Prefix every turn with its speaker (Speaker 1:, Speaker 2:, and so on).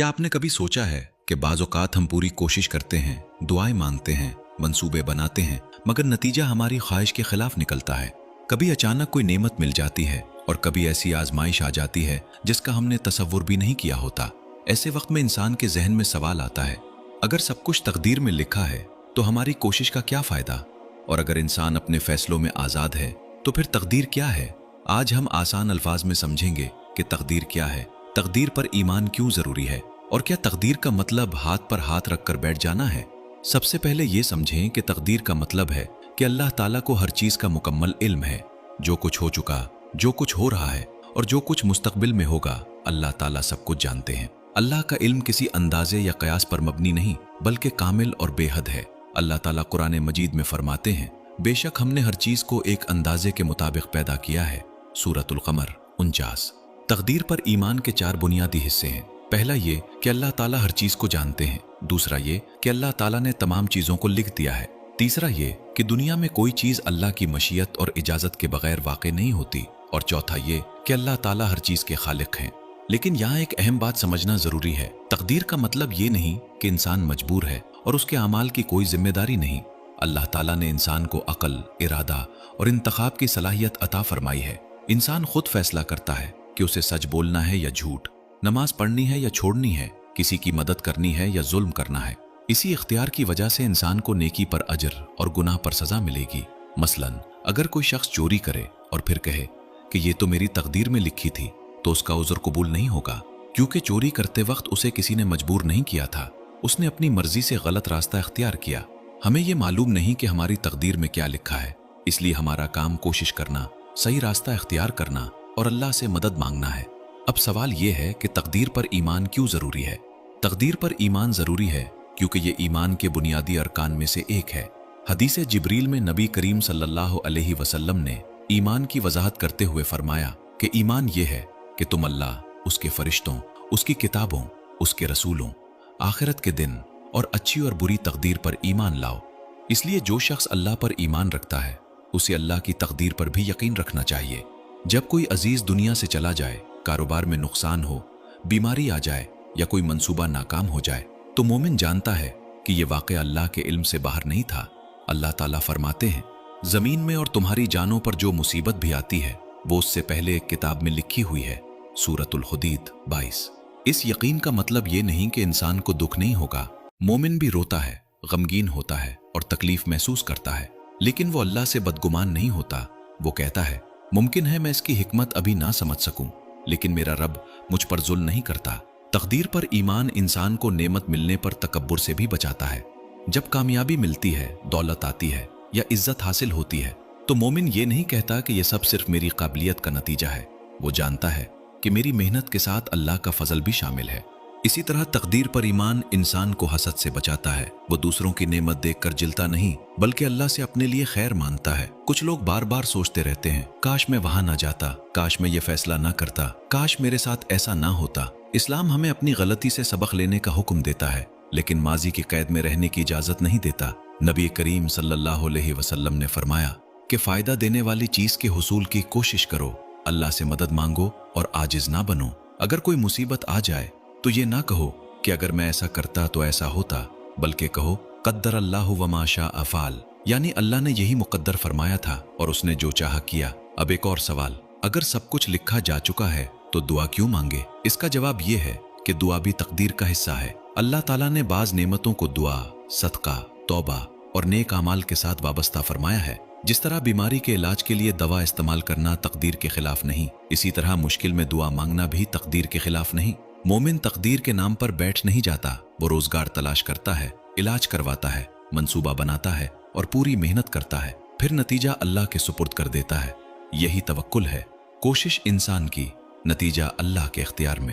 Speaker 1: क्या आपने कभी सोचा है कि बाज़ औक़ात हम पूरी कोशिश करते हैं, दुआएं मांगते हैं, मंसूबे बनाते हैं, मगर नतीजा हमारी ख्वाहिश के खिलाफ निकलता है। कभी अचानक कोई नेमत मिल जाती है और कभी ऐसी आजमाइश आ जाती है जिसका हमने तसव्वुर भी नहीं किया होता। ऐसे वक्त में इंसान के जहन में सवाल आता है, अगर सब कुछ तकदीर में लिखा है तो हमारी कोशिश का क्या फ़ायदा? और अगर इंसान अपने फैसलों में आज़ाद है तो फिर तकदीर क्या है? आज हम आसान अल्फाज में समझेंगे कि तकदीर क्या है, तकदीर पर ईमान क्यों ज़रूरी है, और क्या तकदीर का मतलब हाथ पर हाथ रखकर बैठ जाना है। सबसे पहले ये समझें कि तकदीर का मतलब है कि अल्लाह ताला को हर चीज़ का मुकम्मल इल्म है। जो कुछ हो चुका, जो कुछ हो रहा है और जो कुछ मुस्तकबिल में होगा, अल्लाह ताला सब कुछ जानते हैं। अल्लाह का इल्म किसी अंदाजे या कयास पर मबनी नहीं बल्कि कामिल और बेहद है। अल्लाह ताला कुरान मजीद में फरमाते हैं, बेशक हमने हर चीज़ को एक अंदाजे के मुताबिक पैदा किया है। सूरतुल क़मर 49। तकदीर पर ईमान के 4 बुनियादी हिस्से हैं। पहला ये कि अल्लाह ताला हर चीज़ को जानते हैं। दूसरा ये कि अल्लाह ताला ने तमाम चीज़ों को लिख दिया है। तीसरा ये कि दुनिया में कोई चीज़ अल्लाह की मशीयत और इजाज़त के बगैर वाक़ई नहीं होती। और चौथा ये कि अल्लाह ताला हर चीज़ के खालिक हैं। लेकिन यहाँ एक अहम बात समझना ज़रूरी है। तकदीर का मतलब ये नहीं कि इंसान मजबूर है और उसके अमाल की कोई जिम्मेदारी नहीं। अल्लाह ताला ने इंसान को अक़ल, इरादा और इंतखाब की सलाहियत अता फरमाई है। इंसान खुद फैसला करता है कि उसे सच बोलना है या झूठ, नमाज पढ़नी है या छोड़नी है, किसी की मदद करनी है या जुल्म करना है। इसी इख्तियार की वजह से इंसान को नेकी पर अजर और गुनाह पर सजा मिलेगी। मसलन अगर कोई शख्स चोरी करे और फिर कहे कि ये तो मेरी तकदीर में लिखी थी, तो उसका उज़्र कबूल नहीं होगा, क्योंकि चोरी करते वक्त उसे किसी ने मजबूर नहीं किया था। उसने अपनी मर्जी से गलत रास्ता इख्तियार किया। हमें ये मालूम नहीं कि हमारी तकदीर में क्या लिखा है, इसलिए हमारा काम कोशिश करना, सही रास्ता इख्तियार करना और अल्लाह से मदद मांगना है। अब सवाल ये है कि तकदीर पर ईमान क्यों ज़रूरी है? तकदीर पर ईमान ज़रूरी है क्योंकि ये ईमान के बुनियादी अरकान में से एक है। हदीस जिब्रील में नबी करीम सल्लल्लाहु अलैहि वसल्लम ने ईमान की वजाहत करते हुए फरमाया कि ईमान ये है कि तुम अल्लाह, उसके फरिश्तों, उसकी किताबों, उसके रसूलों, आखिरत के दिन और अच्छी और बुरी तकदीर पर ईमान लाओ। इसलिए जो शख्स अल्लाह पर ईमान रखता है उसे अल्लाह की तकदीर पर भी यकीन रखना चाहिए। जब कोई अजीज दुनिया से चला जाए, कारोबार में नुकसान हो, बीमारी आ जाए या कोई मंसूबा नाकाम हो जाए, तो मोमिन जानता है कि यह वाक़या अल्लाह के इल्म से बाहर नहीं था। अल्लाह ताला फरमाते हैं, ज़मीन में और तुम्हारी जानों पर जो मुसीबत भी आती है वो उससे पहले एक किताब में लिखी हुई है। सूरतुल हुदीद 22। इस यकीन का मतलब ये नहीं कि इंसान को दुख नहीं होगा। मोमिन भी रोता है, गमगीन होता है और तकलीफ महसूस करता है, लेकिन वो अल्लाह से बदगुमान नहीं होता। वो कहता है, मुमकिन है मैं इसकी हिकमत अभी ना समझ सकूं, लेकिन मेरा रब मुझ पर जुल्म नहीं करता। तकदीर पर ईमान इंसान को नेमत मिलने पर तकब्बुर से भी बचाता है। जब कामयाबी मिलती है, दौलत आती है या इज्जत हासिल होती है, तो मोमिन ये नहीं कहता कि यह सब सिर्फ मेरी काबिलियत का नतीजा है। वो जानता है कि मेरी मेहनत के साथ अल्लाह का फजल भी शामिल है। इसी तरह तकदीर पर ईमान इंसान को हसद से बचाता है। वो दूसरों की नेमत देखकर जिलता नहीं बल्कि अल्लाह से अपने लिए खैर मानता है। कुछ लोग बार बार सोचते रहते हैं, काश मैं वहां ना जाता, काश मैं ये फैसला ना करता, काश मेरे साथ ऐसा ना होता। इस्लाम हमें अपनी गलती से सबक लेने का हुक्म देता है, लेकिन माजी की कैद में रहने की इजाजत नहीं देता। नबी करीम सल्लल्लाहु अलैहि वसल्लम ने फरमाया कि फायदा देने वाली चीज के हुसूल की कोशिश करो, अल्लाह से मदद मांगो और आजिज ना बनो। अगर कोई मुसीबत आ जाए तो ये ना कहो कि अगर मैं ऐसा करता तो ऐसा होता, बल्कि कहो कद्दर अल्लाहु व मा शाअ फ़अल, यानी अल्लाह ने यही मुकद्दर फरमाया था और उसने जो चाहा किया। अब एक और सवाल, अगर सब कुछ लिखा जा चुका है तो दुआ क्यों मांगे? इसका जवाब ये है कि दुआ भी तकदीर का हिस्सा है। अल्लाह ताला ने बाज नेमतों को दुआ, सदका, तौबा और नेक अमाल के साथ वाबस्ता फरमाया है। जिस तरह बीमारी के इलाज के लिए दवा इस्तेमाल करना तकदीर के खिलाफ नहीं, इसी तरह मुश्किल में दुआ मांगना भी तकदीर के खिलाफ नहीं। मोमिन तकदीर के नाम पर बैठ नहीं जाता। वो रोजगार तलाश करता है, इलाज करवाता है, मंसूबा बनाता है और पूरी मेहनत करता है, फिर नतीजा अल्लाह के सुपुर्द कर देता है। यही तवक्कुल है। कोशिश इंसान की, नतीजा अल्लाह के इख्तियार में।